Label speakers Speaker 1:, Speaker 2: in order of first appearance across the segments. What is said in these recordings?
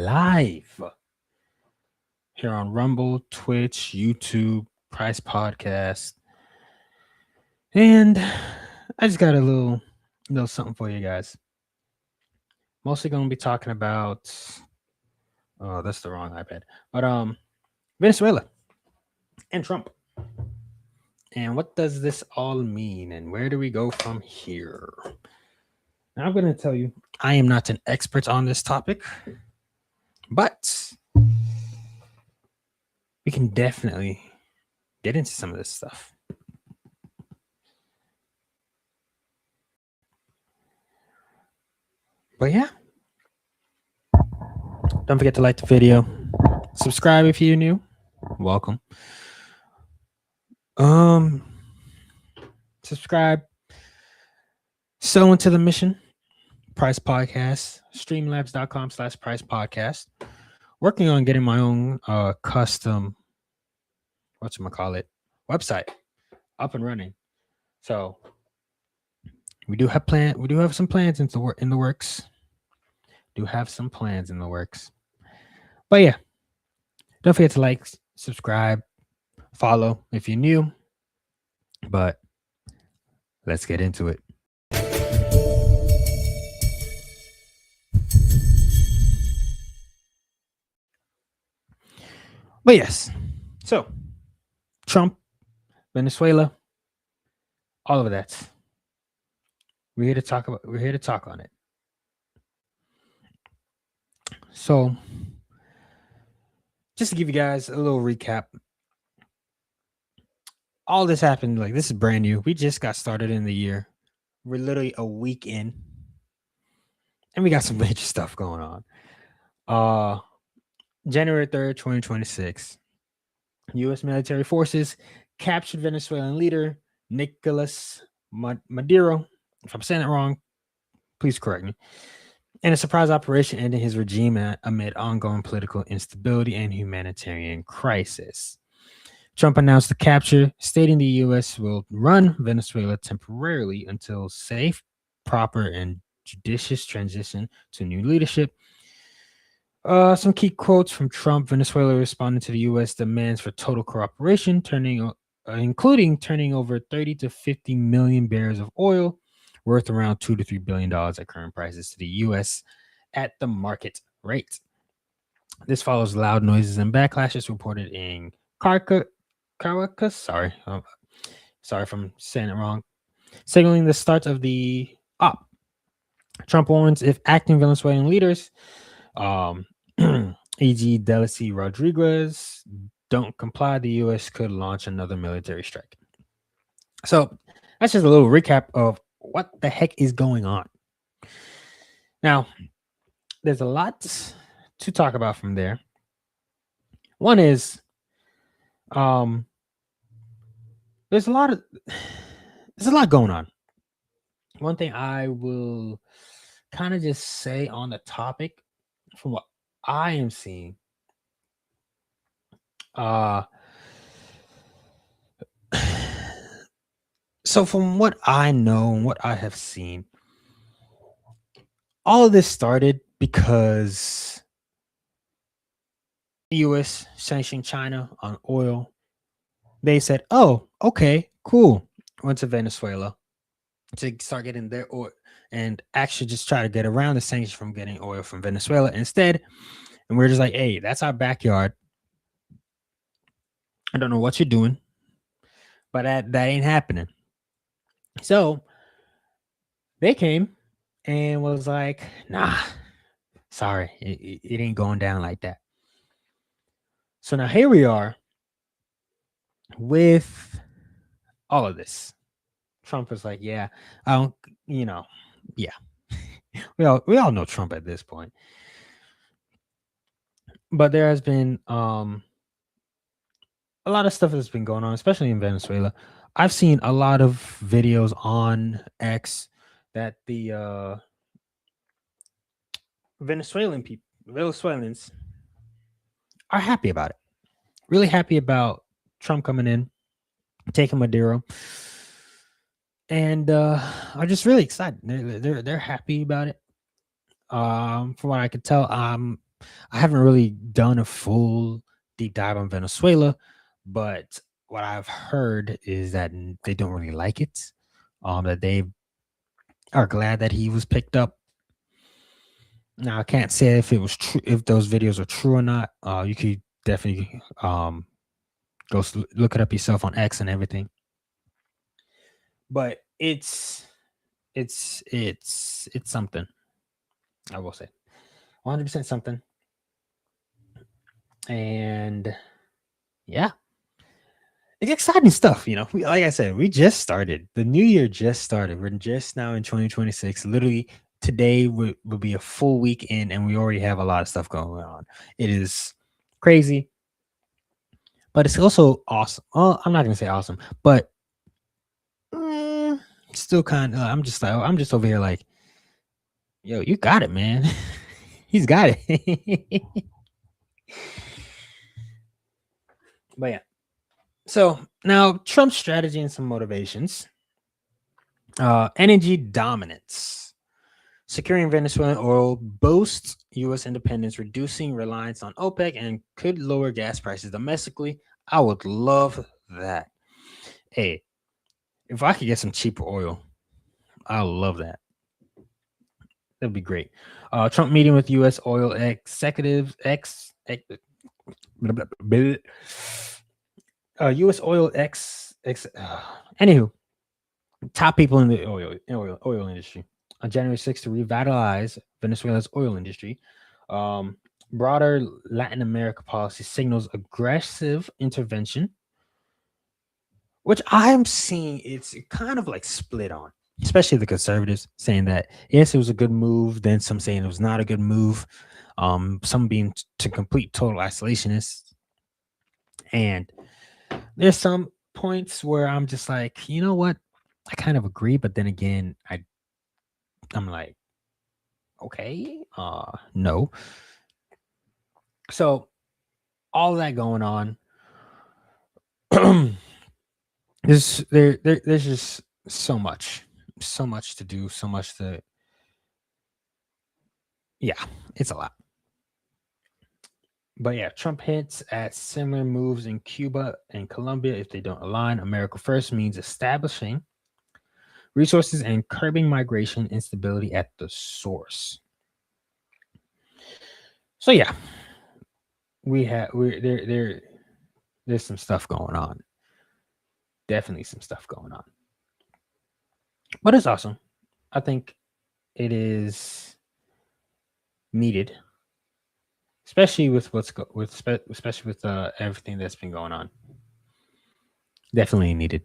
Speaker 1: live here on Rumble, Twitch, YouTube, Price Podcast. And I just got a little something for you guys. Mostly going to be talking about that's the wrong iPad. But Venezuela and Trump. And what does this all mean and where do we go from here? Now, I'm going to tell you, I am not an expert on this topic, but we can definitely get into some of this stuff. But yeah, don't forget to like the video, subscribe if you're new, welcome. Subscribe, so into the mission, Price Podcast, streamlabs.com/Price Podcast. Working on getting my own custom, website up and running. So we do have some plans in the works. But yeah, don't forget to like, subscribe, follow if you're new. But let's get into it. But yes, so Trump, Venezuela, all of that. We're here to talk on it. So, just to give you guys a little recap, all this happened, this is brand new. We just got started in the year. We're literally a week in, and we got some major stuff going on. January 3rd, 2026, U.S. military forces captured Venezuelan leader Nicolas Maduro. If I'm saying it wrong, please correct me. In a surprise operation ending his regime amid ongoing political instability and humanitarian crisis. Trump announced the capture, stating the U.S. will run Venezuela temporarily until safe, proper, and judicious transition to new leadership. Some key quotes from Trump. Venezuela responded to the U.S. demands for total cooperation, including turning over 30 to 50 million barrels of oil, worth around $2 to $3 billion at current prices, to the U.S. at the market rate. This follows loud noises and backlashes reported in Caracas. Sorry if I'm saying it wrong. Signaling the start of the op. Trump warns if acting Venezuelan leaders, e.g. Delcy Rodriguez, don't comply, the U.S. could launch another military strike. So that's just a little recap of what the heck is going on. Now, there's a lot to talk about from there. One is, there's a lot going on. One thing I will kind of just say on the topic, from what I am seeing, so from what I know and what I have seen, all of this started because the U.S. sanctioned China on oil. They said, oh, okay, cool. Went to Venezuela to start getting their oil and actually just try to get around the sanctions from getting oil from Venezuela instead. And we're just like, hey, that's our backyard. I don't know what you're doing, but that ain't happening. So they came and was like, nah, sorry, it ain't going down like that. So now here we are with all of this. Trump is like, yeah, I don't, yeah. we all know Trump at this point. But there has been a lot of stuff that's been going on, especially in Venezuela. I've seen a lot of videos on X that the Venezuelans are happy about it. Really happy about Trump coming in, taking Maduro, and are just really excited. They're happy about it. From what I could tell, I haven't really done a full deep dive on Venezuela, but what I've heard is that they don't really like it. That they are glad that he was picked up. Now I can't say if it was true, if those videos are true or not. You could definitely look it up yourself on X and everything. But it's something. I will say, 100% something. And yeah, it's exciting stuff. Like I said, we just started. The new year just started. We're just now in 2026. Literally today will be a full week in, and we already have a lot of stuff going on. It is crazy, but it's also awesome. Well, I'm not gonna say awesome, but still kind of. I'm just over here like, yo, you got it, man. He's got it. But yeah. So now Trump's strategy and some motivations. Energy dominance. Securing Venezuelan oil boasts U.S. independence, reducing reliance on OPEC, and could lower gas prices domestically. I would love that. Hey, if I could get some cheaper oil, I love that. That'd be great. Trump meeting with U.S. oil executives. U.S. oil anywho, top people in the oil industry on January 6th to revitalize Venezuela's oil industry. Broader Latin America policy signals aggressive intervention, which I am seeing it's kind of like split on, especially the conservatives saying that yes, it was a good move, then some saying it was not a good move. Some being to complete total isolationists, and there's some points where I'm just like, you know what, I kind of agree, but then again, I'm like, okay, no. So all that going on, there's just so much to do, so much to, yeah, it's a lot. But yeah, Trump hints at similar moves in Cuba and Colombia if they don't align. America first means establishing resources and curbing migration instability at the source. So yeah, there's some stuff going on. Definitely some stuff going on. But it's awesome. I think it is needed, especially with especially with everything that's been going on. Definitely needed.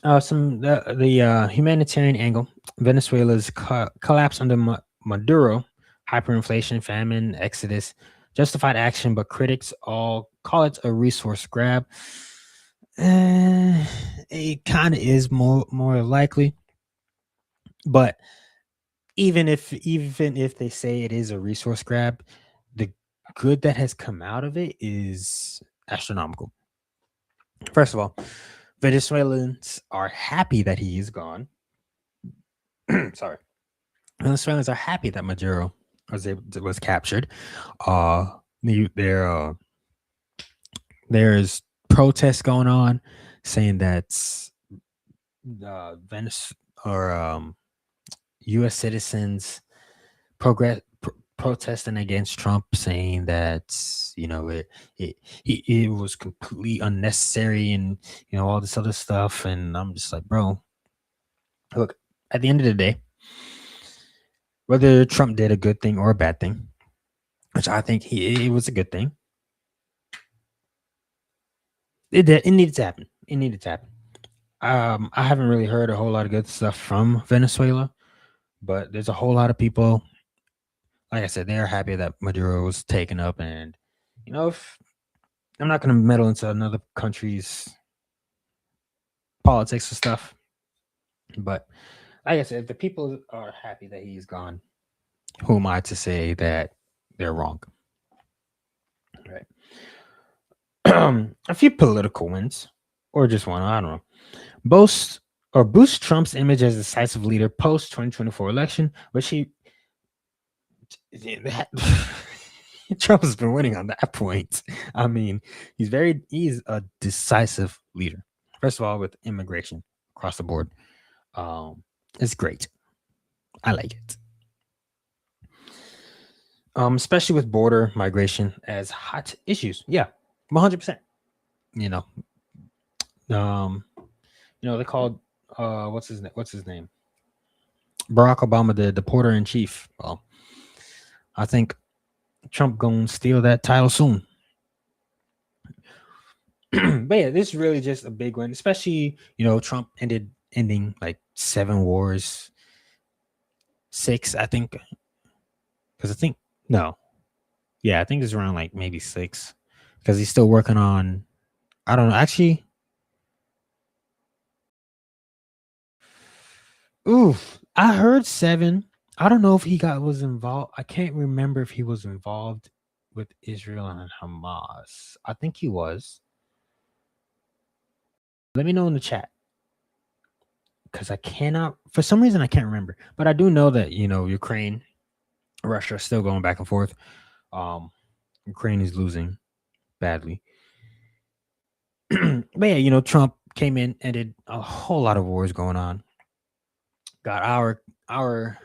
Speaker 1: The humanitarian angle. Venezuela's collapse under Maduro, hyperinflation, famine, exodus, justified action, but critics all call it a resource grab. It kind of is more likely, but even if they say it is a resource grab, the good that has come out of it is astronomical. First of all, Venezuelans are happy that he is gone. Sorry. Venezuelans are happy that Maduro was captured. There's protests going on saying that U.S. citizens protesting against Trump, saying that it was completely unnecessary and all this other stuff. And I'm just like, bro, look, at the end of the day, whether Trump did a good thing or a bad thing, which I think it was a good thing, it needed to happen. It needed to happen. I haven't really heard a whole lot of good stuff from Venezuela, but there's a whole lot of people, like I said, they are happy that Maduro was taken up. And if I'm not going to meddle into another country's politics and stuff, but like I said, if the people are happy that he's gone, who am I to say that they're wrong? Right. A few political wins, or just one, I don't know. Boost Trump's image as a decisive leader post 2024 election, which he yeah, that Trump has been winning on that point. I mean, he's a decisive leader. First of all, with immigration across the board, um, it's great. I like it. Especially with border migration as hot issues. Yeah, 100%. You know, um, they called what's his name? Barack Obama the deporter in chief. Well, I think Trump gonna steal that title soon. But yeah, this is really just a big one, especially Trump ending like 7 wars, 6, I think, because I think no, yeah, I think it's around like maybe 6, because he's still working on. I don't know, actually. Oof, I heard 7. I don't know if he got was involved. I can't remember if he was involved with Israel and Hamas. I think he was. Let me know in the chat because I cannot, for some reason, I can't remember. But I do know that Ukraine, Russia are still going back and forth. Um, Ukraine is losing badly. But yeah, Trump came in and did a whole lot of wars going on. Got our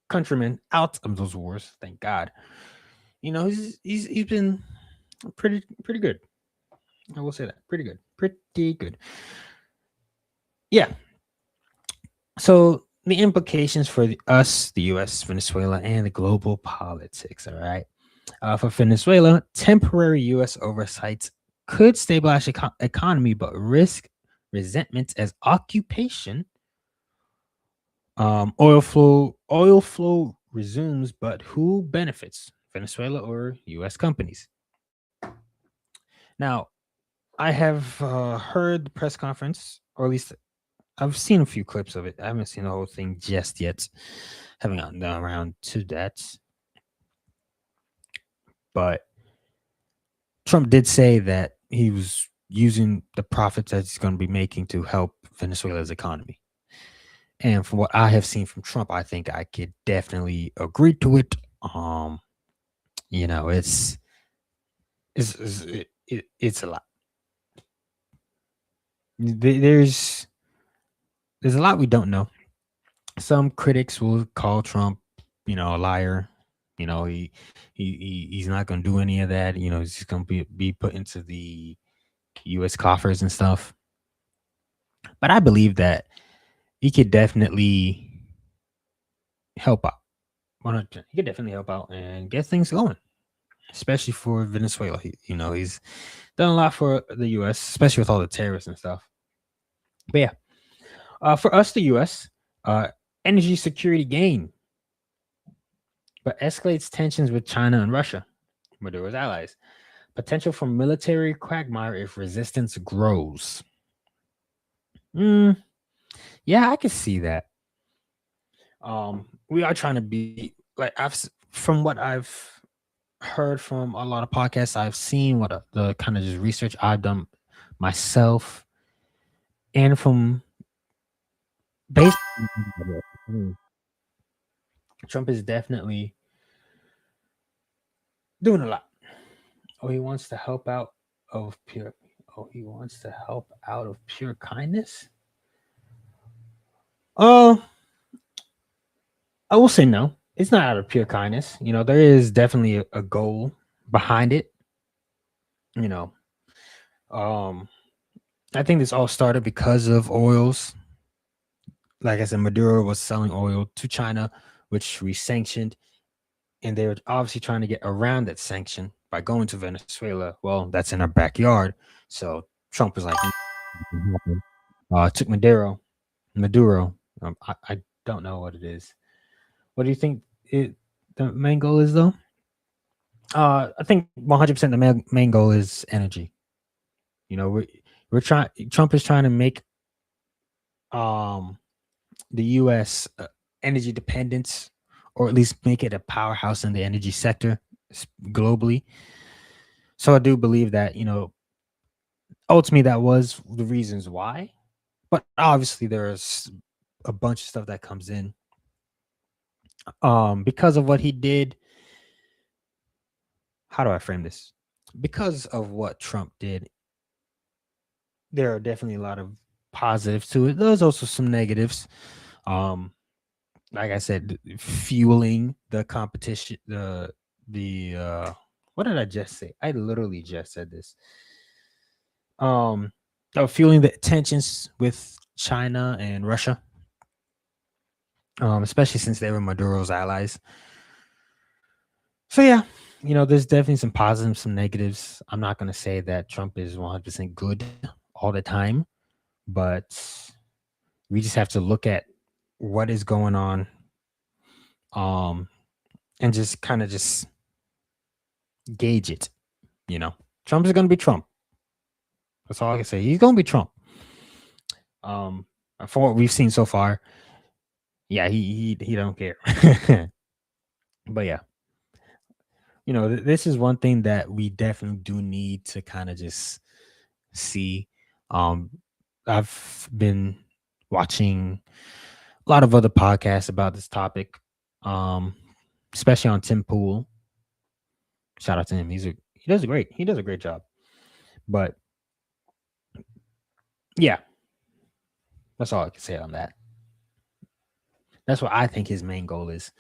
Speaker 1: countrymen out of those wars. Thank God. He's been pretty good. I will say that pretty good, pretty good. Yeah. So the implications for us, the U.S., Venezuela, and the global politics. All right. For Venezuela, temporary U.S. oversight could stabilize economy, but risk resentment as occupation. Oil flow resumes, but who benefits? Venezuela or U.S. companies? Now, I have heard the press conference, or at least I've seen a few clips of it. I haven't seen the whole thing just yet. Haven't gotten around to that. But Trump did say that he was using the profits that he's going to be making to help Venezuela's economy. And from what I have seen from Trump, I think I could definitely agree to it. You know, it's a lot. There's a lot we don't know. Some critics will call Trump, a liar. He's not going to do any of that. He's just going to be put into the U.S. coffers and stuff. But I believe that he could definitely help out. 100%. He could definitely help out and get things going, especially for Venezuela. He's done a lot for the U.S., especially with all the terrorists and stuff. But yeah, for us, the U.S., energy security gain, but escalates tensions with China and Russia, Maduro's allies. Potential for military quagmire if resistance grows. Yeah, I can see that. We are trying to be like from what I've heard from a lot of podcasts, I've seen what the kind of just research I've done myself, and from basically Trump is definitely doing a lot. Oh, he wants to help out of pure. Oh, he wants to help out of pure kindness. Oh, I will say no. It's not out of pure kindness. There is definitely a goal behind it. You know, um, I think this all started because of oils. Like I said, Maduro was selling oil to China, which we sanctioned, and they were obviously trying to get around that sanction by going to Venezuela. Well, that's in our backyard. So Trump was like, took Maduro. I don't know what it is. What do you think the main goal is, though? I think 100% the main goal is energy. We're trying. Trump is trying to make um the U.S. Energy dependence, or at least make it a powerhouse in the energy sector globally. So I do believe that ultimately that was the reasons why, but obviously there's a bunch of stuff that comes in because of what he did. how do I frame this? Because of what Trump did, there are definitely a lot of positives to it. There's also some negatives. Um, like I said, fueling the competition, the what did I just say? I literally just said this. Um, fueling the tensions with China and Russia, especially since they were Maduro's allies. So yeah, there's definitely some positives, some negatives. I'm not gonna say that Trump is 100% good all the time, but we just have to look at what is going on, um, and just kind of just gauge it. You know, Trump is gonna be Trump. That's all I can say. He's gonna be Trump. Um, for what we've seen so far, yeah, he don't care. But yeah, this is one thing that we definitely do need to kind of just see. Um, I've been watching a lot of other podcasts about this topic, um, especially on Tim Pool. Shout out to him. He does a great job. But yeah, that's all I can say on that. That's what I think his main goal is.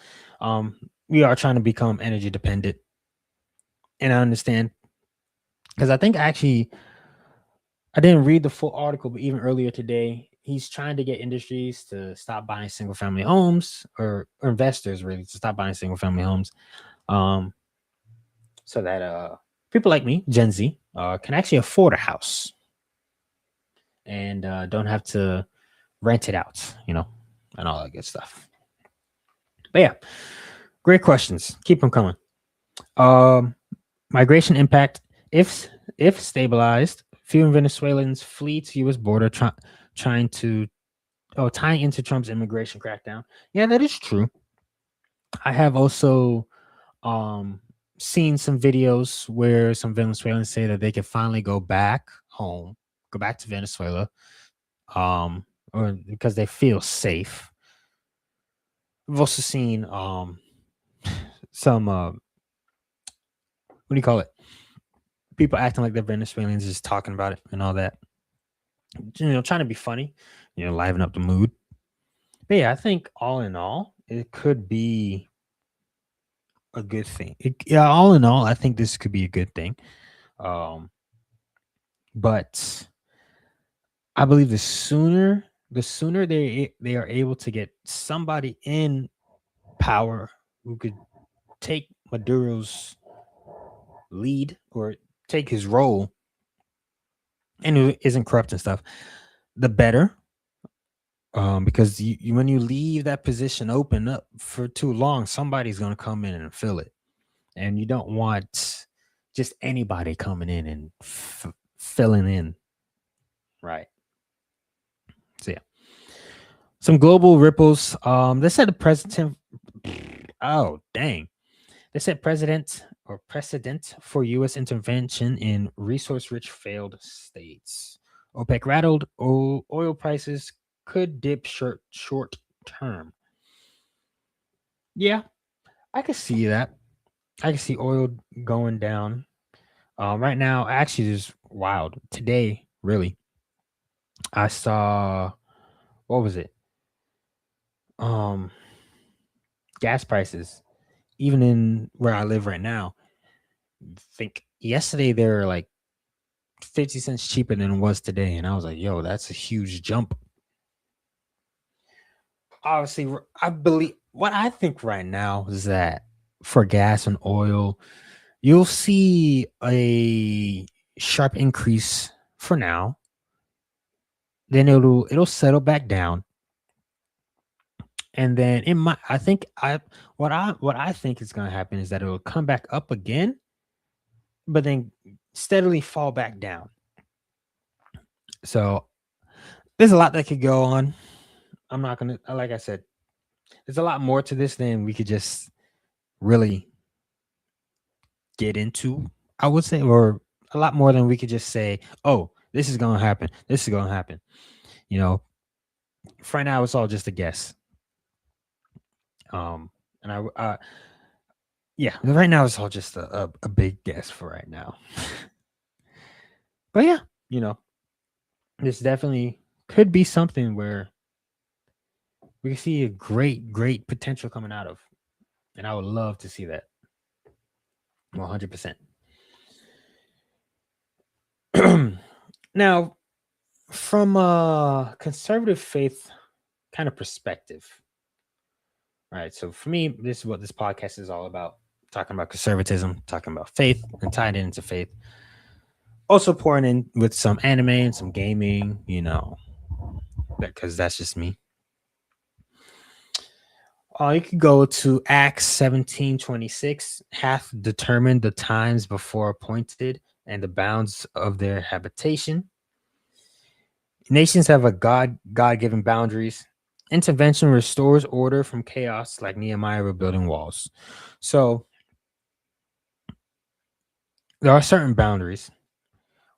Speaker 1: We are trying to become energy dependent, and I understand because I think actually I didn't read the full article, but even earlier today, he's trying to get industries to stop buying single family homes or investors really to stop buying single family homes, um, so that people like me, Gen Z, can actually afford a house and don't have to rent it out, and all that good stuff. But yeah, great questions. Keep them coming. Um, Migration impact, if if stabilized, few Venezuelans flee to U.S. border trying to tying into Trump's immigration crackdown. Yeah, that is true. I have also um seen some videos where some Venezuelans say that they can finally go back home, go back to Venezuela, um, or because they feel safe. I've also seen some what do you call it? People acting like they're Venezuelans, just talking about it and all that. Trying to be funny, liven up the mood. But yeah, I think all in all, it could be a good thing. Yeah, all in all, I think this could be a good thing. Um, but I believe the sooner they are able to get somebody in power who could take Maduro's lead or take his role and who isn't corrupt and stuff, the better. Because when you leave that position open up for too long, somebody's gonna come in and fill it, and you don't want just anybody coming in and filling in, right? So yeah, some global ripples. They said the president. Oh dang! They said precedent for U.S. intervention in resource-rich failed states. OPEC rattled. Oil prices could dip short term. Yeah, I could see that. I can see oil going down. Right now, actually, is wild. Today, really, I saw what was it? Um, Gas prices, even in where I live right now. Think yesterday they were like 50 cents cheaper than it was today, and I was like, "Yo, that's a huge jump." Obviously, I believe what I think right now is that for gas and oil, you'll see a sharp increase for now. Then it'll settle back down, and then it might. I think what I think is going to happen is that it'll come back up again, but then steadily fall back down. So there's a lot that could go on. I'm not gonna, like I said, there's a lot more to this than we could just really get into. I would say, or a lot more than we could just say, "Oh, this is gonna happen. This is gonna happen." You know, for right now, it's all just a guess. Um, and Yeah, right now it's all just a big guess for right now. But yeah, you know, this definitely could be something where we can see a great potential coming out of. And I would love to see that 100%. Now, from a conservative faith kind of perspective, right? So for me, this is what this podcast is all about, talking about conservatism, talking about faith, and tied into faith. Also pouring in with some anime and some gaming, because that's just me. You could go to Acts 17:26, hath determined the times before appointed and the bounds of their habitation. Nations have a God-given boundaries. Intervention restores order from chaos, like Nehemiah rebuilding walls. So there are certain boundaries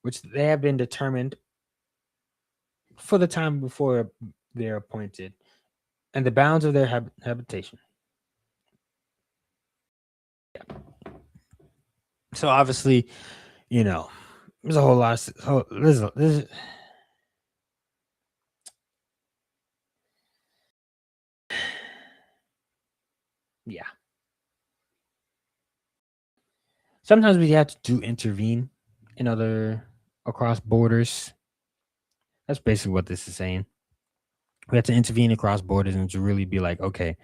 Speaker 1: which they have been determined for the time before they're appointed, and the bounds of their habitation. Yeah. So obviously, you know, there's a whole lot. Yeah. Sometimes we have to intervene in other across borders. That's basically what this is saying. We have to intervene across borders and to really be like, okay,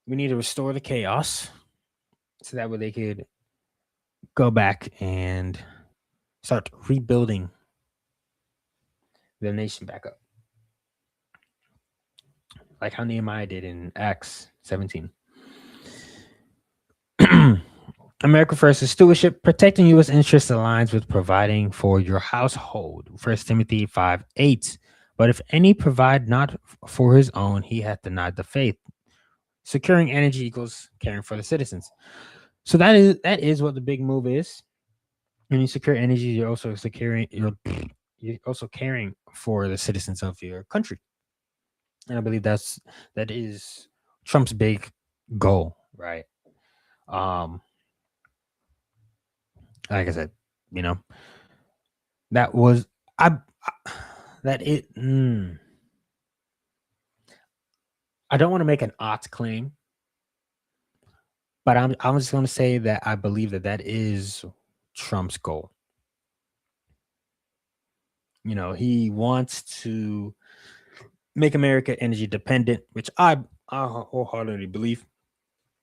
Speaker 1: we need to restore the chaos so that way they could go back and start rebuilding the nation back up, like how Nehemiah did in Acts 17. America First is stewardship. Protecting U.S. interests aligns with providing for your household. 1 Timothy 5:8. But if any provide not for his own, he hath denied the faith. Securing energy equals caring for the citizens. So that is what the big move is. When you secure energy, you're also caring for the citizens of your country. And I believe that is Trump's big goal, right? Um, like I said, you know, that was I that it. I don't want to make an odd claim, but I'm just going to say that I believe that is Trump's goal. He wants to make America energy dependent, which I wholeheartedly believe.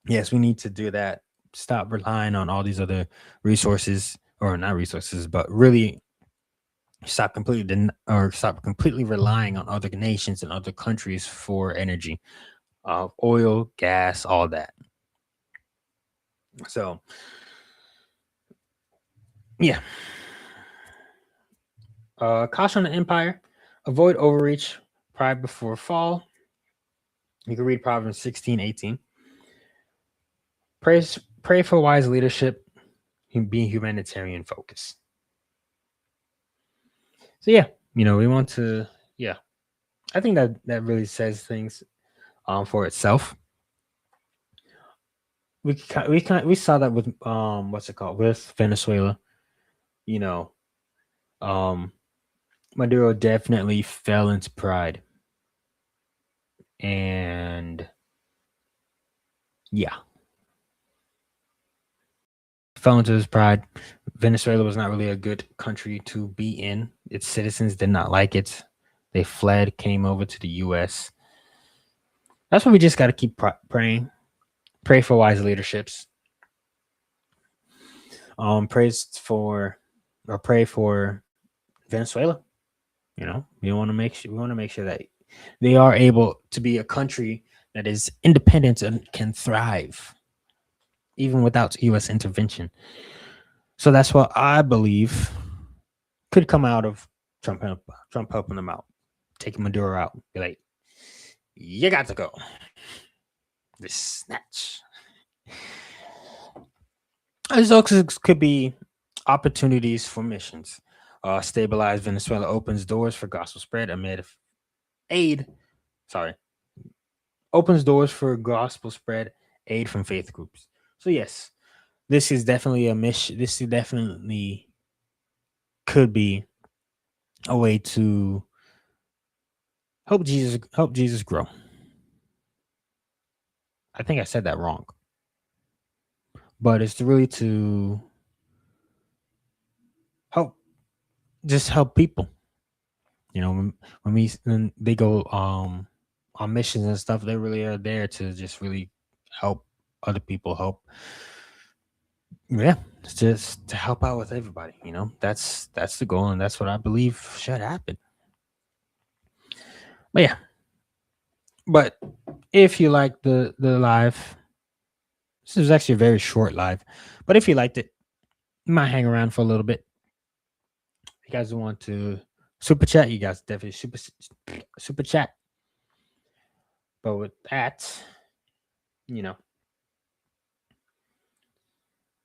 Speaker 1: Yes, we need to do that. Stop relying on all these other resources, or not resources, but really stop completely relying on other nations and other countries for energy, oil, gas, all that. So, yeah. Caution on the empire: avoid overreach, pride before fall. You can read Proverbs 16:18. Pray for wise leadership, being humanitarian focus. So yeah, we want to. Yeah, I think that really says things for itself. We saw that with what's it called, with Venezuela. You know, um, Maduro definitely fell into pride, and yeah, fell into his pride. Venezuela was not really a good country to be in. Its citizens did not like it. They fled, came over to the U.S. That's why we just got to keep praying. Pray for wise leaderships. Pray for Venezuela. We want to make sure that they are able to be a country that is independent and can thrive even without U.S. intervention. So that's what I believe could come out of Trump helping them out, taking Maduro out. Be like, you got to go. This snatch. This also could be opportunities for missions. Stabilize Venezuela opens doors for gospel spread amid aid. Sorry, opens doors for gospel spread aid from faith groups. So yes, this is definitely a mission. This is definitely could be a way to help Jesus grow. I think I said that wrong, but it's really to help just help people. When they go on missions and stuff, they really are there to just really help other people. Help, yeah, it's just to help out with everybody. That's the goal, and that's what I believe should happen. But yeah, but if you like the live, this is actually a very short live. But if you liked it, you might hang around for a little bit. If you guys want to super chat, you guys definitely super chat. But with that, you know,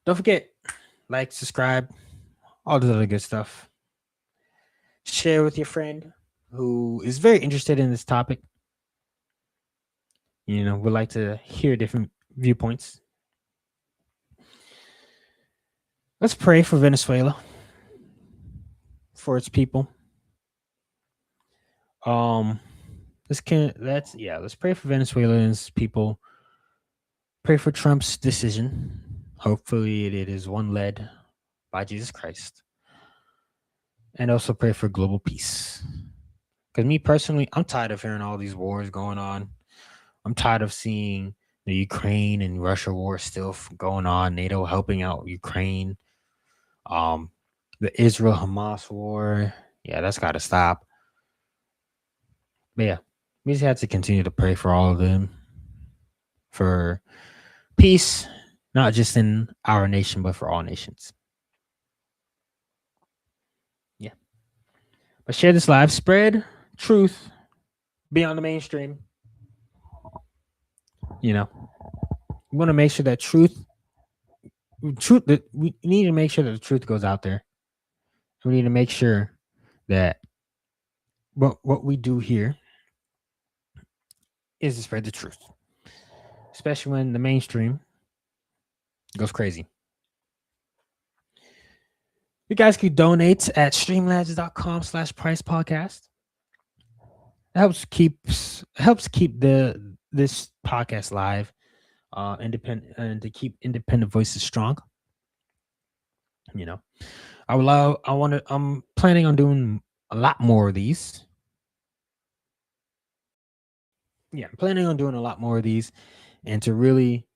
Speaker 1: don't forget, like, subscribe, all this other good stuff. Share with your friend who is very interested in this topic. Would like to hear different viewpoints. Let's pray for Venezuela, for its people. Let's pray for Venezuelans people. Pray for Trump's decision. Hopefully it is one led by Jesus Christ. And also pray for global peace. Because me personally, I'm tired of hearing all these wars going on. I'm tired of seeing the Ukraine and Russia war still going on. NATO helping out Ukraine. The Israel Hamas war. Yeah, that's got to stop. But yeah, we just have to continue to pray for all of them, for peace, not just in our nation, but for all nations. Yeah. But share this live, spread truth beyond the mainstream. We want to make sure that that we need to make sure that the truth goes out there. We need to make sure that what we do here is to spread the truth, especially when the mainstream goes crazy. You guys can donate at streamlabs.com/Price podcast. It helps keep this podcast live, independent, and to keep independent voices strong. I'm planning on doing a lot more of these. Yeah, I'm planning on doing a lot more of these, and to really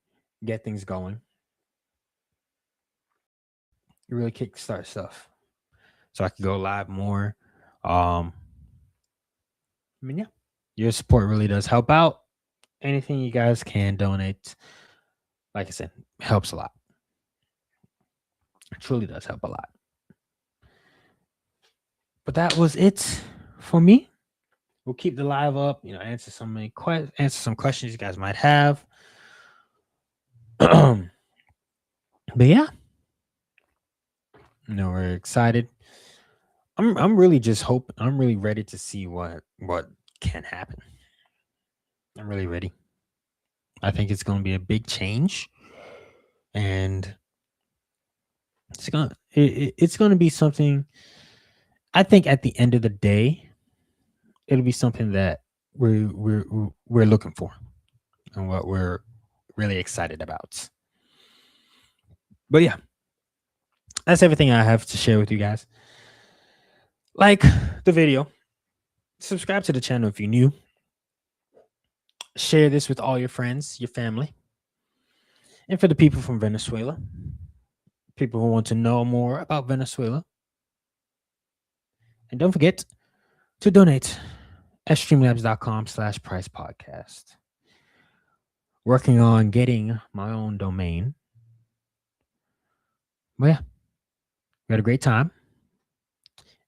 Speaker 1: get things going, really kickstart stuff, so I can go live more. Yeah, your support really does help out. Anything you guys can donate, like I said, helps a lot. It truly does help a lot. But that was it for me. We'll keep the live up. Answer some questions you guys might have. But yeah, we're excited. I'm really just hoping. I'm really ready to see what can happen. I'm really ready. I think it's going to be a big change, and it's going to be something. I think at the end of the day, it'll be something that we're looking for, and what we're really excited about. But yeah, that's everything I have to share with you guys. Like the video, subscribe to the channel if you're new. Share this with all your friends, your family, and for the people from Venezuela, people who want to know more about Venezuela. And don't forget to donate at streamlabs.com/Price podcast. Working on getting my own domain. But yeah, we had a great time,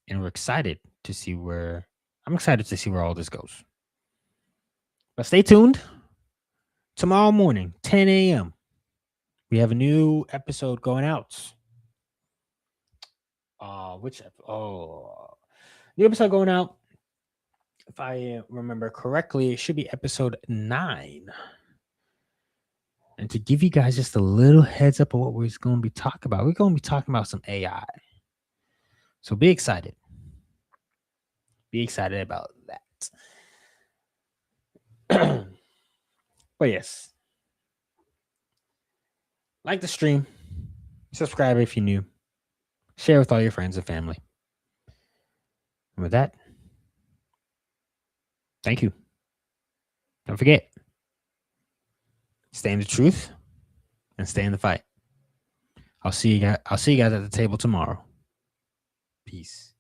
Speaker 1: and we're excited to see where all this goes. But stay tuned. Tomorrow morning, 10 a.m., we have a new episode going out. New episode going out. If I remember correctly, it should be episode 9. And to give you guys just a little heads up of what we're going to be talking about, we're going to be talking about some AI. So be excited. Be excited about that. But yes, like the stream, subscribe if you're new, share with all your friends and family. And with that, thank you. Don't forget, stay in the truth and stay in the fight. I'll see you guys at the table tomorrow. Peace.